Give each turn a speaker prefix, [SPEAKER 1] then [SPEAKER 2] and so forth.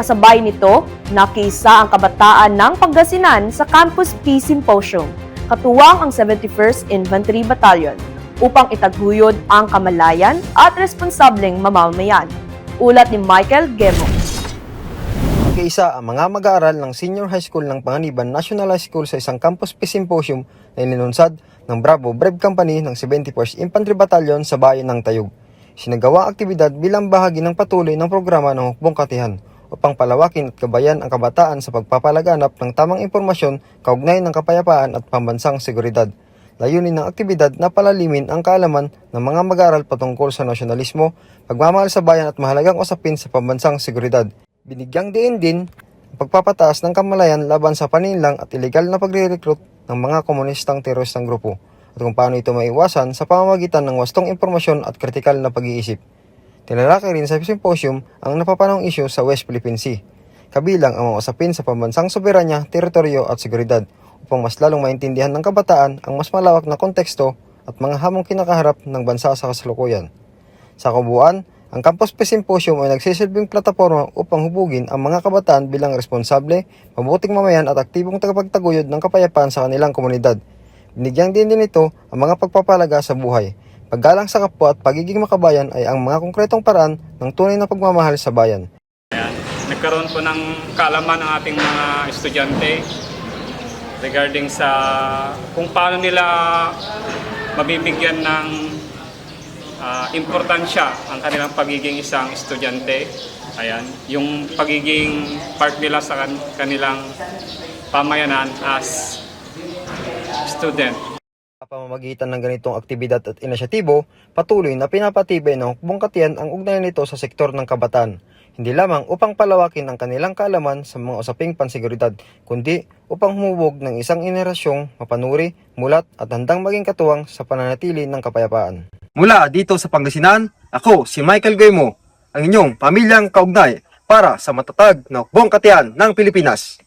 [SPEAKER 1] Kasabay nito, nakiisa ang kabataan ng Pangasinan sa Campus Peace Symposium, katuwang ang 71st Infantry Battalion, upang itaguyod ang kamalayan at responsableng mamamayan. Ulat ni Michael Gemo.
[SPEAKER 2] Kaisa ang mga mag-aaral ng Senior High School ng Panganiban National High School sa isang Campus Peace Symposium na inilunsad ng Bravo Brave Company ng 71st Infantry Battalion sa bayan ng Tayug. Sinagawa ang aktibidad bilang bahagi ng patuloy ng programa ng Hukbong Katihan upang palawakin at gabayan ang kabataan sa pagpapalaganap ng tamang impormasyon kaugnay ng kapayapaan at pambansang seguridad. Layunin ng aktibidad na palalimin ang kaalaman ng mga mag-aaral patungkol sa nasyonalismo, pagmamahal sa bayan at mahalagang usapin sa pambansang seguridad. Binigyang diin din ang pagpapataas ng kamalayan laban sa paninlang at ilegal na pagre-recruit ng mga komunistang teroristang grupo at kung paano ito maiwasan sa pamamagitan ng wastong impormasyon at kritikal na pag-iisip. Tinalakay rin sa symposium ang napapanahong isyu sa West Philippine Sea, kabilang ang mga usapin sa pambansang soberanya, teritoryo at seguridad upang mas lalong maintindihan ng kabataan ang mas malawak na konteksto at mga hamong kinakaharap ng bansa sa kasalukuyan. Sa kabuuan, ang Campus Peace Symposium ay nagsisilbing plataporma upang hubugin ang mga kabataan bilang responsable, mabuting mamayan at aktibong tagapagtaguyod ng kapayapaan sa kanilang komunidad. Binigyang din ito ang mga pagpapalaga sa buhay. Paggalang sa kapwa at pagiging makabayan ay ang mga konkretong paraan ng tunay na pagmamahal sa bayan.
[SPEAKER 3] Nagkaroon po ng kaalaman ang ating mga estudyante regarding sa kung paano nila mabibigyan ng importansya ang kanilang pagiging isang estudyante. Ayan, yung pagiging part nila sa kanilang pamayanan as student.
[SPEAKER 2] Sa pamamagitan ng ganitong aktibidad at inisyatibo, patuloy na pinapatibay ng Hukbong Katihan ang ugnayan nito sa sektor ng kabataan. Hindi lamang upang palawakin ang kanilang kaalaman sa mga usaping panseguridad, kundi upang humubog ng isang henerasyong mapanuri, mulat at handang maging katuwang sa pananatili ng kapayapaan. Mula dito sa Pangasinan, ako si Michael Gemo, ang inyong pamilyang kaugnay para sa matatag na Hukbong Katihan ng Pilipinas.